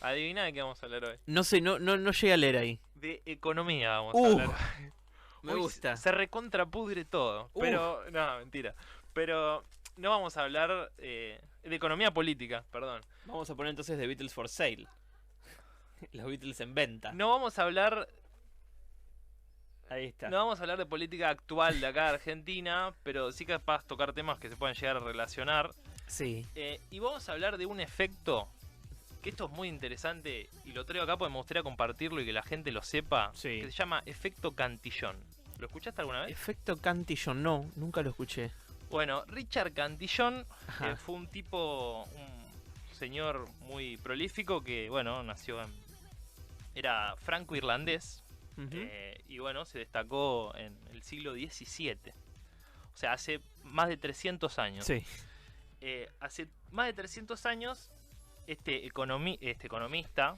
Adivina de qué vamos a hablar hoy. No sé, no llegué a leer ahí. De economía vamos a hablar hoy. Me Uy, gusta. Se recontrapudre todo. Pero, no, mentira. Pero no vamos a hablar de economía política, perdón. Vamos a poner entonces The Beatles for Sale. Los Beatles en venta. No vamos a hablar. Ahí está. No vamos a hablar de política actual de acá de Argentina, pero sí capaz tocar temas que se pueden llegar a relacionar. Sí. Y vamos a hablar de un efecto, que esto es muy interesante y lo traigo acá porque me gustaría compartirlo y que la gente lo sepa, Sí. que se llama efecto Cantillon. ¿Lo escuchaste alguna vez? Efecto Cantillon, no, nunca lo escuché. Bueno, Richard Cantillon Ajá. fue un tipo, un señor muy prolífico que, bueno, nació en... Era franco-irlandés. Ujú. Y bueno, se destacó en el siglo XVII. O sea, hace más de 300 años. Sí. Hace más de 300 años, este economista,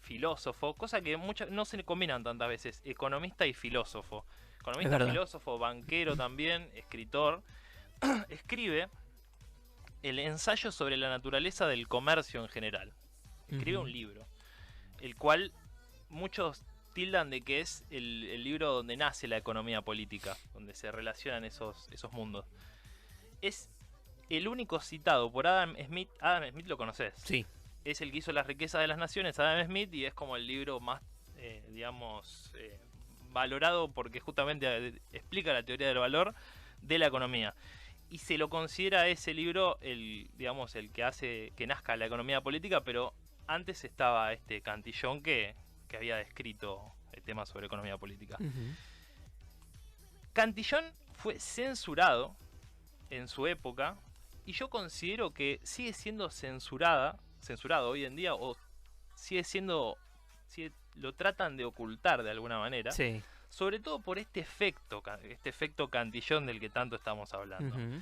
filósofo, cosa que no se le combinan tantas veces, economista y filósofo. Es Economista, verdad. filósofo, banquero también, escritor, escribe el ensayo sobre la naturaleza del comercio en general. Escribe Ujú. un libro, el cual muchos tildan de que es el libro donde nace la economía política, donde se relacionan esos mundos. Es el único citado por Adam Smith. Adam Smith lo conoces. Sí. Es el que hizo Las riquezas de las naciones, Adam Smith, y es como el libro más, valorado porque justamente explica la teoría del valor de la economía. Y se lo considera ese libro el que hace que nazca la economía política, pero antes estaba este Cantillon que había descrito el tema sobre economía política. Ujú. Cantillon fue censurado en su época y yo considero que sigue siendo censurado hoy en día, o lo tratan de ocultar de alguna manera, Sí. sobre todo por este efecto Cantillon del que tanto estamos hablando. Ujú.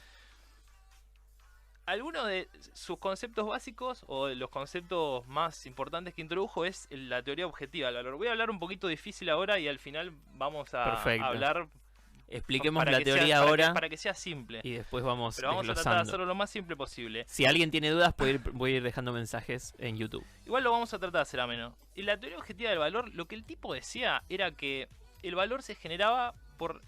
Algunos de sus conceptos básicos o de los conceptos más importantes que introdujo es la teoría objetiva del valor. Voy a hablar un poquito difícil ahora y al final vamos a Perfecto. hablar. Expliquemos para la que teoría sea, ahora para que sea simple. y después vamos Pero vamos a tratar de desglosando. hacerlo lo más simple posible. Si alguien tiene dudas, voy a ir dejando mensajes en YouTube. Igual lo vamos a tratar de hacer ameno. Y la teoría objetiva del valor, lo que el tipo decía era que el valor se generaba por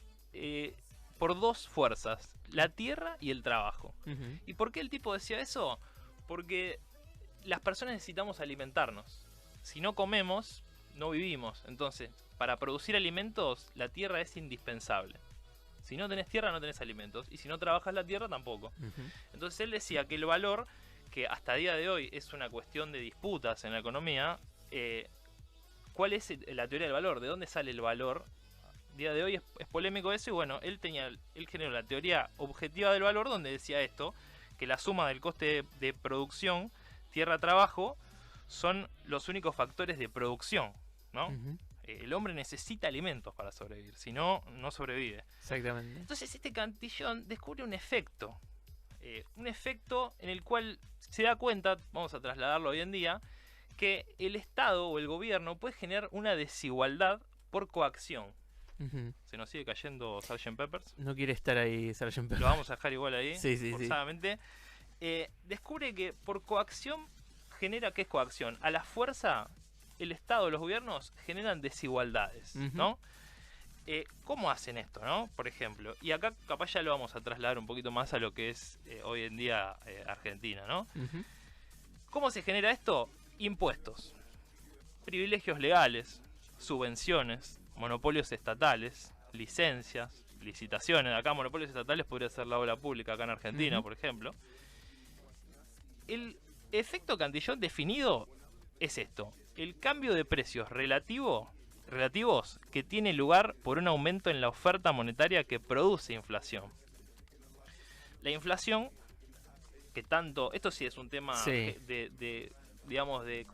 dos fuerzas, la tierra y el trabajo. Ujú. ¿Y por qué el tipo decía eso? Porque las personas necesitamos alimentarnos. Si no comemos, no vivimos. Entonces, para producir alimentos, la tierra es indispensable. Si no tenés tierra, no tenés alimentos. Y si no trabajas la tierra, tampoco. Ujú. Entonces él decía que el valor, que hasta día de hoy es una cuestión de disputas en la economía, ¿cuál es la teoría del valor? ¿De dónde sale el valor? Día de hoy es polémico eso, y bueno, él generó la teoría objetiva del valor, donde decía esto, que la suma del coste de producción, tierra-trabajo, son los únicos factores de producción, ¿no? Ujú. El hombre necesita alimentos para sobrevivir, si no, no sobrevive. Exactamente. Entonces este Cantillon descubre un efecto en el cual se da cuenta, vamos a trasladarlo hoy en día, que el Estado o el gobierno puede generar una desigualdad por coacción. Ujú. Se nos sigue cayendo Sgt. Peppers. No quiere estar ahí, Sgt. Pepper. Lo vamos a dejar igual ahí, Sí, sí, sí. forzadamente. Descubre que por coacción genera, ¿qué es coacción? A la fuerza, el Estado, los gobiernos generan desigualdades, Ujú. ¿no? ¿Cómo hacen esto, no? Por ejemplo, y acá capaz ya lo vamos a trasladar un poquito más a lo que es hoy en día Argentina, ¿no? Ujú. ¿Cómo se genera esto? Impuestos, privilegios legales, subvenciones, monopolios estatales, licencias, licitaciones. Acá monopolios estatales podría ser la obra pública acá en Argentina, Ujú. por ejemplo. El efecto Cantillon definido es esto: el cambio de precios relativos que tiene lugar por un aumento en la oferta monetaria que produce inflación. La inflación, que tanto, esto sí es un tema Sí. digamos, de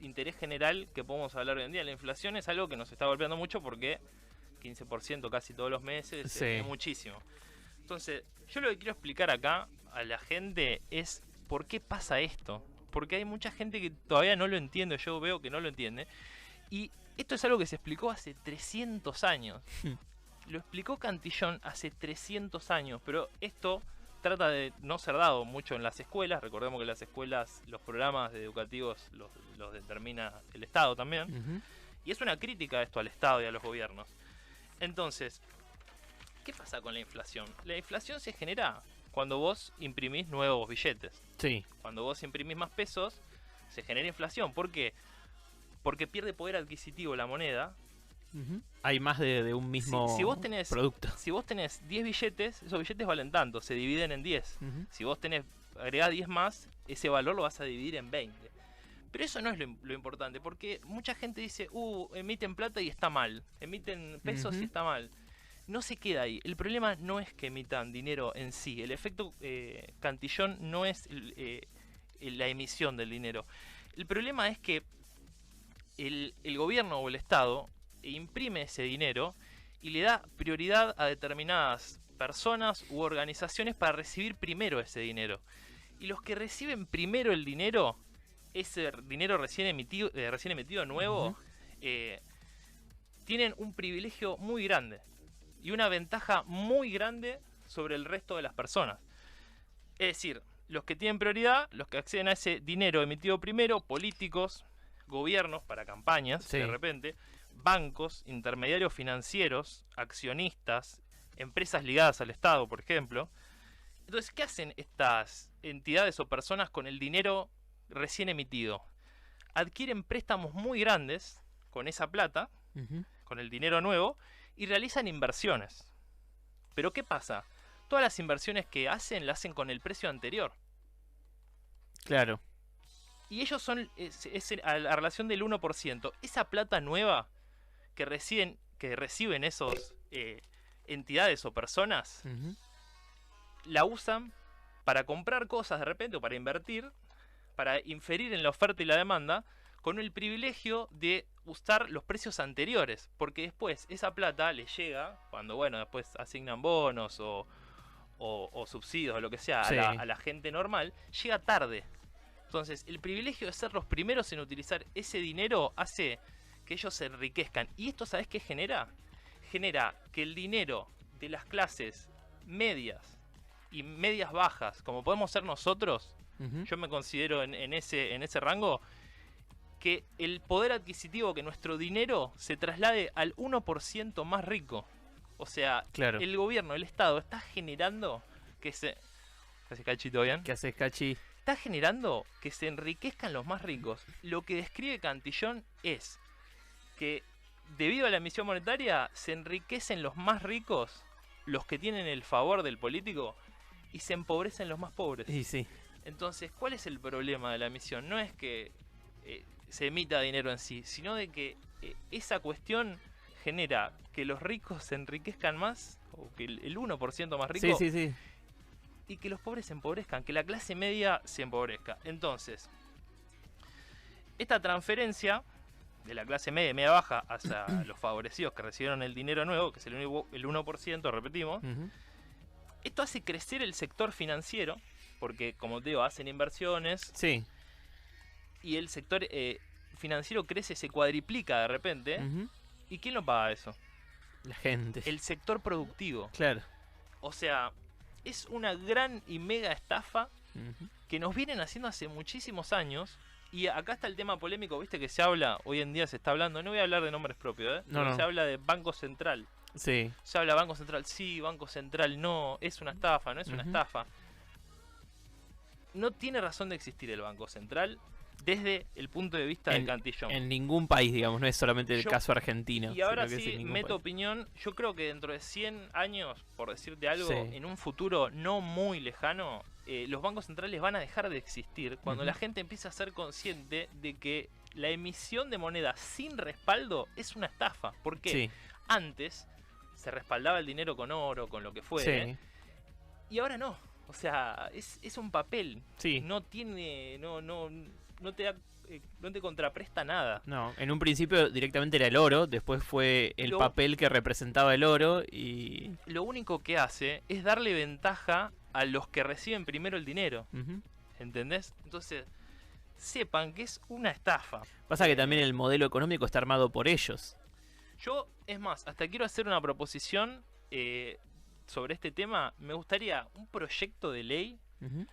interés general que podemos hablar hoy en día. La inflación es algo que nos está golpeando mucho porque 15% casi todos los meses Sí. es muchísimo. Entonces, yo lo que quiero explicar acá a la gente es por qué pasa esto. Porque hay mucha gente que todavía no lo entiende, yo veo que no lo entiende. Y esto es algo que se explicó hace 300 años. Lo explicó Cantillon hace 300 años, pero esto trata de no ser dado mucho en las escuelas. Recordemos que las escuelas, los programas educativos los determina el Estado también. Ujú. Y es una crítica esto al Estado y a los gobiernos. Entonces, ¿qué pasa con la inflación? La inflación se genera cuando vos imprimís nuevos billetes. Sí. Cuando vos imprimís más pesos, se genera inflación. ¿Por qué? Porque pierde poder adquisitivo la moneda. Ujú. Hay más de un mismo Si vos tenés producto. Si vos tenés 10 billetes, esos billetes valen tanto, se dividen en 10. Ujú. Si vos agregás 10 más, ese valor lo vas a dividir en 20. Pero eso no es lo importante, porque mucha gente dice, emiten plata y está mal, emiten pesos y Ujú. está mal. No se queda ahí. El problema no es que emitan dinero en sí. El efecto Cantillón no es la emisión del dinero. El problema es que el gobierno o el Estado imprime ese dinero y le da prioridad a determinadas personas u organizaciones para recibir primero ese dinero. Y los que reciben primero el dinero, ese dinero recién emitido nuevo, Ujú. tienen un privilegio muy grande y una ventaja muy grande sobre el resto de las personas. Es decir, los que tienen prioridad, los que acceden a ese dinero emitido primero, políticos, gobiernos para campañas, Sí. de repente, bancos, intermediarios financieros, accionistas, empresas ligadas al Estado, por ejemplo. Entonces, ¿qué hacen estas entidades o personas con el dinero recién emitido? Adquieren préstamos muy grandes con esa plata, Ujú. con el dinero nuevo, y realizan inversiones. Pero ¿qué pasa? Todas las inversiones que hacen, las hacen con el precio anterior. Claro. Y ellos son a la relación del 1%. Esa plata nueva que reciben esos entidades o personas, Ujú. la usan para comprar cosas de repente o para invertir, para inferir en la oferta y la demanda, con el privilegio de usar los precios anteriores, porque después esa plata les llega, cuando después asignan bonos o subsidios o lo que sea Sí. a la gente normal, llega tarde. Entonces, el privilegio de ser los primeros en utilizar ese dinero hace que ellos se enriquezcan. ¿Y esto sabes qué genera? Genera que el dinero de las clases medias y medias bajas, como podemos ser nosotros, Ujú. yo me considero en ese rango, que el poder adquisitivo, que nuestro dinero se traslade al 1% más rico. O sea, Claro. el gobierno, el Estado, está generando que se... ¿Qué hace Cachito bien? ¿Qué haces, Cachi? Está generando que se enriquezcan los más ricos. Lo que describe Cantillón es que debido a la emisión monetaria se enriquecen los más ricos, los que tienen el favor del político, y se empobrecen los más pobres. Y sí. Entonces, ¿cuál es el problema de la emisión? No es que se emita dinero en sí, sino de que esa cuestión genera que los ricos se enriquezcan más, o que el 1% más rico, Sí, sí, sí. y que los pobres se empobrezcan, que la clase media se empobrezca. Entonces, esta transferencia de la clase media y media baja hacia los favorecidos que recibieron el dinero nuevo, que es el 1%, repetimos, Ujú. esto hace crecer el sector financiero, porque como te digo, hacen inversiones Sí. y el sector financiero crece, se cuadriplica de repente. Ujú. ¿Y quién lo paga eso? La gente. El sector productivo. Claro. O sea, es una gran y mega estafa Ujú. que nos vienen haciendo hace muchísimos años. Y acá está el tema polémico, viste que se habla, hoy en día se está hablando, no voy a hablar de nombres propios, No, pero no. se habla de Banco Central. Sí. Se habla Banco Central, sí, Banco Central no, es una estafa, no es una Ujú. estafa. No tiene razón de existir el Banco Central desde el punto de vista de Cantillón. En ningún país, digamos, no es solamente el Yo- caso argentino. Y ahora sino que es sí, en ningún meto país. opinión. Yo creo que dentro de 100 años, por decirte algo, Sí. en un futuro no muy lejano, los bancos centrales van a dejar de existir cuando Ujú. la gente empiece a ser consciente de que la emisión de moneda sin respaldo es una estafa. Porque Sí. antes se respaldaba el dinero con oro, con lo que fuere, Sí. y ahora no. O sea, es un papel. Sí. No tiene. No te da. No te contrapresta nada. No, en un principio directamente era el oro, después fue el Lo- papel que representaba el oro y... Lo único que hace es darle ventaja a los que reciben primero el dinero. Ujú. ¿Entendés? Entonces, sepan que es una estafa. Pasa que también el modelo económico está armado por ellos. Yo, es más, hasta quiero hacer una proposición sobre este tema, me gustaría un proyecto de ley, Ujú.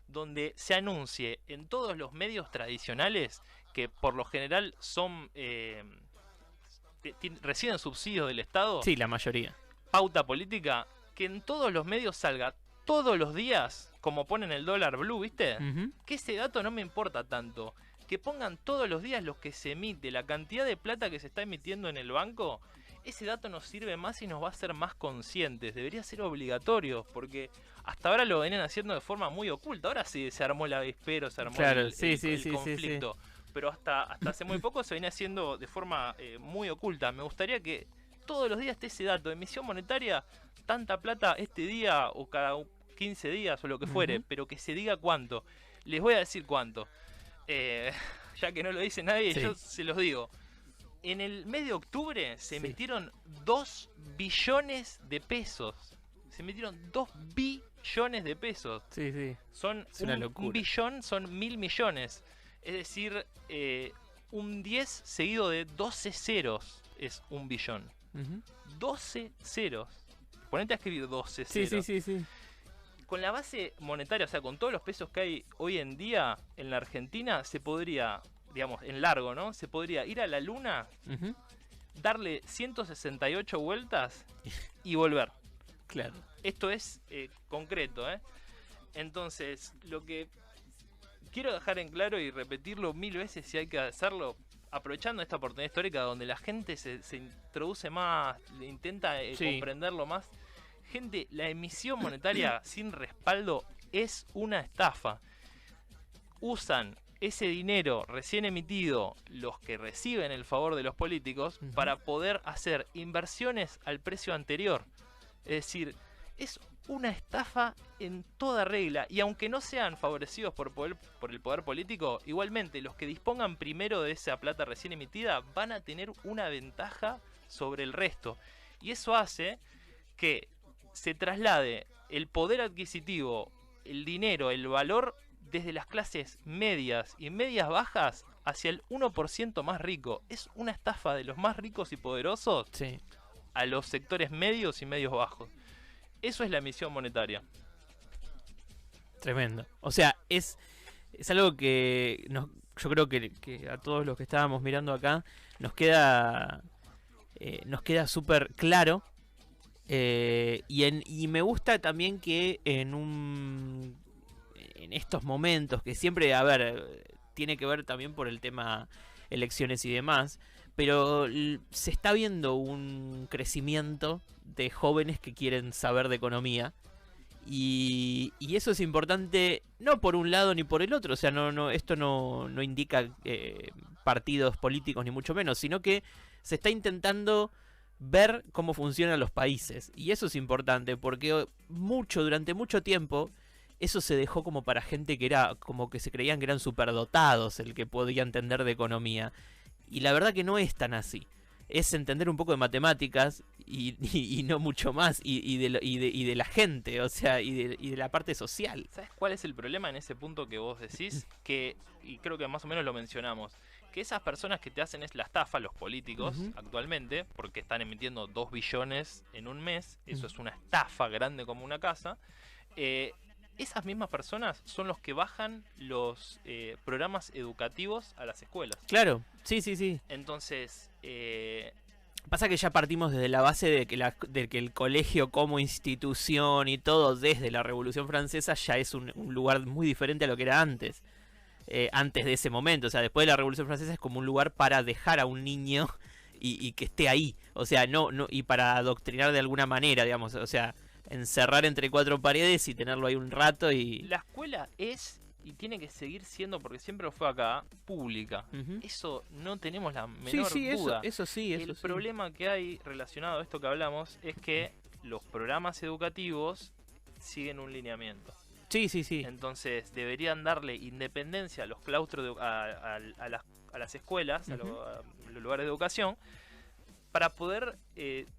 donde se anuncie en todos los medios tradicionales, que por lo general son reciben subsidios del Estado, Sí, la mayoría. pauta política, que en todos los medios salga todos los días, como ponen el dólar blue, ¿viste? Ujú. Que ese dato no me importa tanto. Que pongan todos los días lo que se emite, la cantidad de plata que se está emitiendo en el banco. Ese dato nos sirve más y nos va a hacer más conscientes. Debería ser obligatorio, porque hasta ahora lo venían haciendo de forma muy oculta. Ahora sí se armó el avispero, se armó Claro, el, sí, el- sí, el sí, sí, conflicto. Pero hasta hace muy poco se venía haciendo de forma muy oculta. Me gustaría que todos los días esté ese dato. Emisión monetaria, tanta plata este día o cada 15 días o lo que fuere. Ujú. Pero que se diga cuánto. Les voy a decir cuánto. Eh, ya que no lo dice nadie, Sí. yo se los digo. En el mes de octubre se Sí. emitieron 2 billones de pesos. Se emitieron 2 billones de pesos. Sí, sí. Son Es una un locura. billón, son 1.000 millones. Es decir, un 10 seguido de 12 ceros es un billón. Ujú. 12 ceros. Ponete a escribir 12 Sí, ceros. sí, sí, sí. Con la base monetaria, o sea, con todos los pesos que hay hoy en día en la Argentina, se podría, digamos, en largo, ¿no? Se podría ir a la luna, Ujú. darle 168 vueltas y volver. Claro. Esto es concreto, ¿eh? Entonces, lo que quiero dejar en claro y repetirlo 1000 veces si hay que hacerlo, aprovechando esta oportunidad histórica donde la gente se introduce más, le intenta Sí. comprenderlo más. Gente, la emisión monetaria sin respaldo es una estafa. Usan ese dinero recién emitido, los que reciben el favor de los políticos, Ujú. para poder hacer inversiones al precio anterior. Es decir, es una estafa en toda regla. Y aunque no sean favorecidos por el poder político, igualmente los que dispongan primero de esa plata recién emitida van a tener una ventaja sobre el resto. Y eso hace que se traslade el poder adquisitivo, el dinero, el valor desde las clases medias y medias bajas hacia el 1% más rico. Es una estafa de los más ricos y poderosos Sí. a los sectores medios y medios bajos. Eso es la emisión monetaria. Tremendo. O sea, es algo que yo creo que a todos los que estábamos mirando acá nos queda súper claro. Y me gusta también que en estos momentos, que siempre, a ver, tiene que ver también por el tema elecciones y demás, pero se está viendo un crecimiento de jóvenes que quieren saber de economía. Y eso es importante, no por un lado ni por el otro, o sea, esto no indica partidos políticos ni mucho menos, sino que se está intentando ver cómo funcionan los países. Y eso es importante porque durante mucho tiempo, eso se dejó como para gente que era como que se creían que eran superdotados, el que podía entender de economía. Y la verdad que no es tan así. Es entender un poco de matemáticas y no mucho más, y de la gente, o sea, y de la parte social. ¿Sabes cuál es el problema en ese punto que vos decís? Y creo que más o menos lo mencionamos, que esas personas que te hacen es la estafa, los políticos, Ujú. actualmente, porque están emitiendo 2 billones en un mes, eso Ujú. es una estafa grande como una casa. Esas mismas personas son los que bajan los programas educativos a las escuelas. Claro, sí, sí, sí. Entonces, Pasa que ya partimos desde la base de que el colegio como institución y todo desde la Revolución Francesa ya es un lugar muy diferente a lo que era antes. Antes de ese momento, o sea, después de la Revolución Francesa es como un lugar para dejar a un niño y que esté ahí. O sea, no, y para adoctrinar de alguna manera, digamos, o sea, encerrar entre cuatro paredes y tenerlo ahí un rato y... la escuela es y tiene que seguir siendo, porque siempre lo fue acá, pública. Ujú. Eso no tenemos la Sí, menor sí, duda. eso sí, eso El sí. problema que hay relacionado a esto que hablamos es que los programas educativos siguen un lineamiento. Sí, sí, sí. Entonces deberían darle independencia a los claustros, a las escuelas, a Ujú. a los lugares de educación, para poder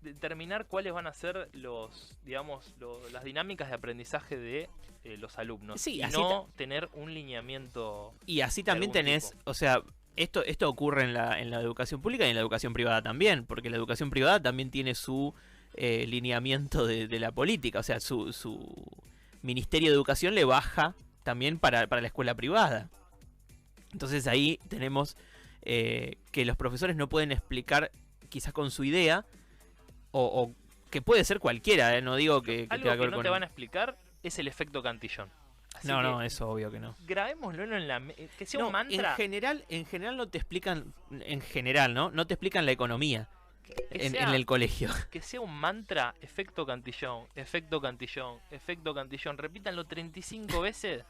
determinar cuáles van a ser las dinámicas de aprendizaje de los alumnos. Sí, y así no tener un lineamiento. Y así también algún tenés, tipo. o sea, esto ocurre en la educación pública y en la educación privada también, porque la educación privada también tiene su lineamiento de la política. O sea, su Ministerio de Educación le baja también para la escuela privada. Entonces ahí tenemos que los profesores no pueden explicar quizás con su idea, o que puede ser cualquiera, no digo que Algo tenga que ver no con... te van a explicar es el efecto Cantillón. Así No, que no, eso obvio que no. grabémoslo en que sea No, un mantra. en general no te explican, en general, ¿no? No te explican la economía Que en sea, el colegio. que sea un mantra, efecto Cantillón, efecto Cantillón, efecto Cantillón. Repítanlo 35 veces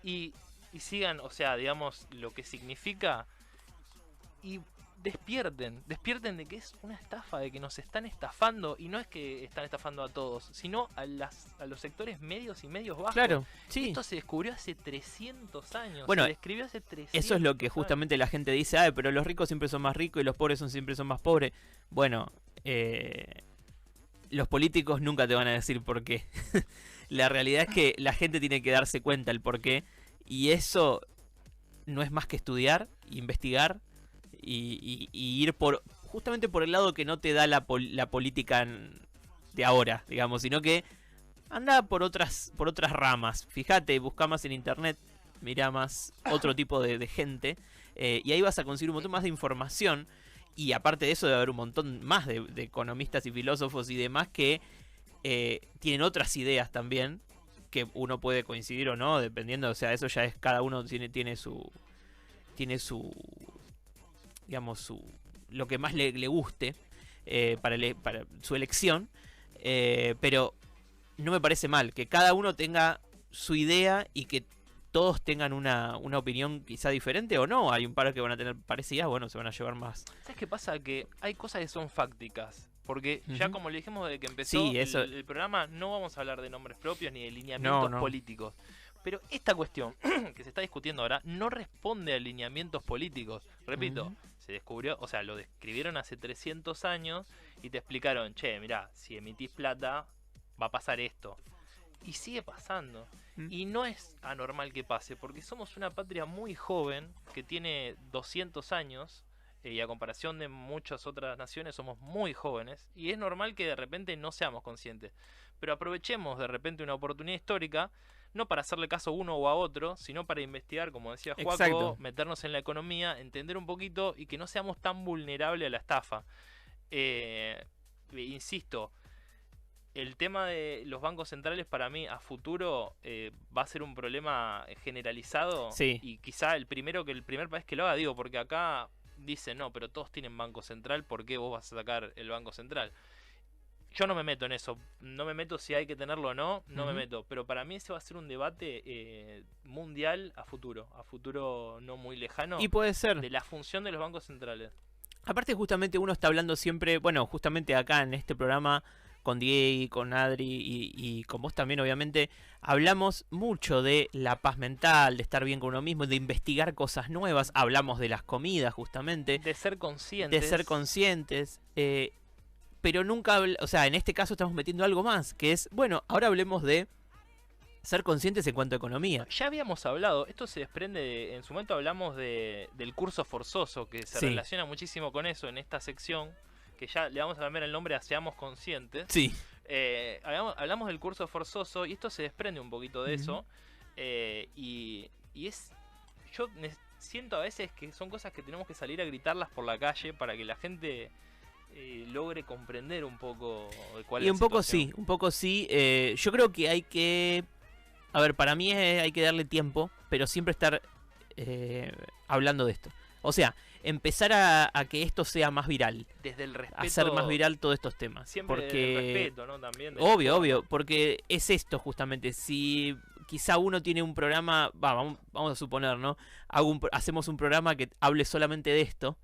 y sigan, o sea, digamos, lo que significa. Y despierten de que es una estafa, de que nos están estafando. Y no es que están estafando a todos, sino a los sectores medios y medios bajos. Claro, sí. Esto se descubrió hace 300 años. Bueno, se describió hace 300 eso es lo que años. justamente la gente dice, ay, pero los ricos siempre son más ricos y los pobres siempre son más pobres. Bueno, los políticos nunca te van a decir por qué. La realidad es que la gente tiene que darse cuenta el por qué. Y eso no es más que estudiar, investigar y ir justamente por el lado que no te da la política de ahora, digamos, sino que anda por otras ramas. Fíjate, busca más en internet, mira más otro tipo de gente, y ahí vas a conseguir un montón más de información. Y aparte de eso debe haber un montón más de economistas y filósofos y demás que tienen otras ideas también, que uno puede coincidir o no, dependiendo, o sea, eso ya es, cada uno tiene su digamos, lo que más le guste para su elección, pero no me parece mal que cada uno tenga su idea y que todos tengan una opinión quizá diferente o no. Hay un par que van a tener parecidas, bueno, se van a llevar más. ¿Sabes qué pasa? Que hay cosas que son fácticas. Porque ya como le dijimos desde que empezó Sí, eso... el programa, no vamos a hablar de nombres propios ni de lineamientos políticos. Pero esta cuestión que se está discutiendo ahora no responde a lineamientos políticos. Repito, se descubrió, o sea, lo describieron hace 300 años y te explicaron, che, mirá, si emitís plata, va a pasar esto. Y sigue pasando. Y no es anormal que pase, porque somos una patria muy joven que tiene 200 años. Y a comparación de muchas otras naciones somos muy jóvenes. Y es normal que de repente no seamos conscientes. Pero aprovechemos de repente una oportunidad histórica, no para hacerle caso a uno o a otro, sino para investigar, como decía Joaco, meternos en la economía, entender un poquito y que no seamos tan vulnerables a la estafa. Insisto, el tema de los bancos centrales para mí a futuro va a ser un problema generalizado. Sí. Y quizá el primer país que lo haga, digo, porque acá dicen, no, pero todos tienen banco central, ¿por qué vos vas a sacar el banco central? Yo no me meto en eso, no me meto si hay que tenerlo o no, no me meto, pero para mí ese va a ser un debate mundial a futuro no muy lejano. Y puede ser. De la función de los bancos centrales. Aparte justamente uno está hablando siempre, bueno, justamente acá en este programa con Diego, con Adri y con vos también obviamente, hablamos mucho de la paz mental, de estar bien con uno mismo, de investigar cosas nuevas, hablamos de las comidas justamente. De ser conscientes. Pero nunca, o sea, en este caso estamos metiendo algo más, que es, bueno, ahora hablemos de ser conscientes en cuanto a economía. Ya habíamos hablado, esto se desprende, en su momento hablamos del curso forzoso, que se relaciona muchísimo con eso en esta sección, que ya le vamos a cambiar el nombre a Seamos Conscientes. Sí. Hablamos del curso forzoso y esto se desprende un poquito de eso. Y es... Yo siento a veces que son cosas que tenemos que salir a gritarlas por la calle para que la gente logre comprender un poco cuál es la situación. Un poco sí. Yo creo que hay que... A ver, para mí hay que darle tiempo, pero siempre estar hablando de esto. O sea, empezar a que esto sea más viral. Desde el respeto. Hacer más viral todos estos temas. Siempre porque... el respeto, ¿no? También. Obvio. Porque es esto justamente. Si quizá uno tiene un programa... vamos a suponer, ¿no? Hacemos un programa que hable solamente de esto.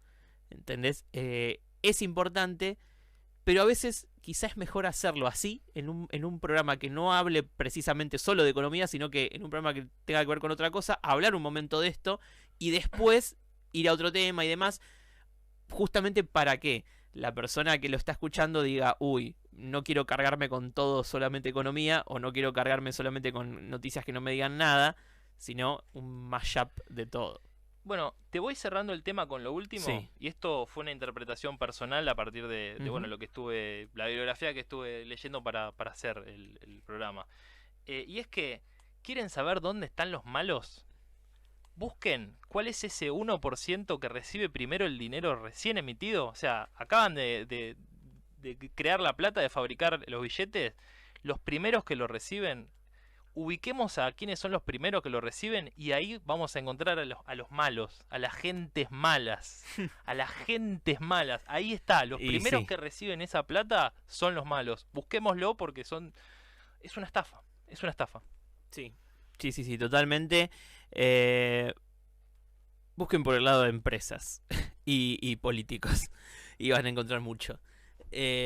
¿Entendés? Es importante, pero a veces quizás es mejor hacerlo así, en un programa que no hable precisamente solo de economía, sino que en un programa que tenga que ver con otra cosa, hablar un momento de esto y después ir a otro tema y demás, justamente para que la persona que lo está escuchando diga, uy, no quiero cargarme con todo solamente economía, o no quiero cargarme solamente con noticias que no me digan nada, sino un mashup de todo. Bueno, te voy cerrando el tema con lo último, Sí. y esto fue una interpretación personal a partir bueno, Ujú. lo que la bibliografía que estuve leyendo para hacer el programa. Y es que, ¿quieren saber dónde están los malos? Busquen cuál es ese 1% que recibe primero el dinero recién emitido. O sea, acaban de crear la plata, de fabricar los billetes. Los primeros que lo reciben, ubiquemos a quiénes son los primeros que lo reciben y ahí vamos a encontrar a los malos, a las gentes malas, a las gentes malas. Ahí está, los Y primeros sí, que reciben esa plata son los malos. Busquémoslo porque es una estafa, es una estafa. sí. Sí, sí, sí, totalmente. Eh, Busquen por el lado de empresas y políticos y van a encontrar mucho.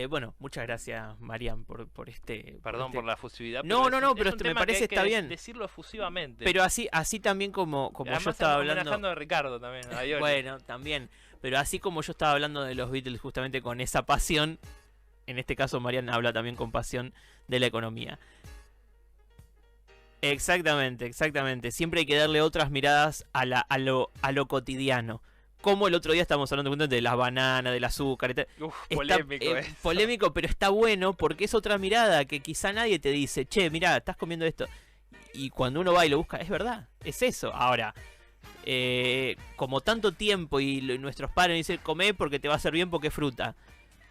Bueno, muchas gracias, Marian, por este... Perdón por la efusividad, pero No, no, no, pero es un me tema que parece hay que está bien. decirlo efusivamente. Pero así también como yo Además, estaba hablando... homenajando a Ricardo también, a Iori. Bueno, también. Pero así como yo estaba hablando de los Beatles justamente con esa pasión, en este caso Marian habla también con pasión de la economía. Exactamente, exactamente. Siempre hay que darle otras miradas a lo cotidiano. Como el otro día estábamos hablando justamente de las bananas, del azúcar. Uf, Está, polémico eso. polémico, pero está bueno porque es otra mirada que quizá nadie te dice, che, mirá, estás comiendo esto. Y cuando uno va y lo busca, es verdad, es eso. Ahora, como tanto tiempo y nuestros padres dicen, comé porque te va a hacer bien porque es fruta.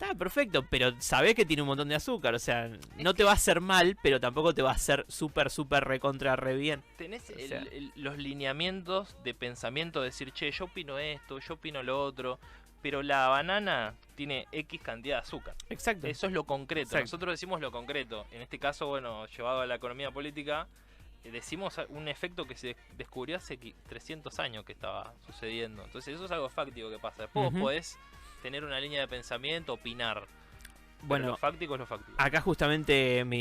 Está perfecto, pero sabés que tiene un montón de azúcar, o sea, no te va a hacer mal, pero tampoco te va a hacer súper, súper recontra re bien. Tenés O sea, los lineamientos de pensamiento, de decir, che, yo opino esto, yo opino lo otro, pero la banana tiene X cantidad de azúcar. exacto. Eso es lo concreto. Exacto. Nosotros decimos lo concreto. En este caso, bueno, llevado a la economía política, decimos un efecto que se descubrió hace 300 años que estaba sucediendo. Entonces eso es algo fáctico que pasa. Después vos Ujú. podés tener una línea de pensamiento, opinar. Pero Bueno, lo fáctico es lo fáctico. acá justamente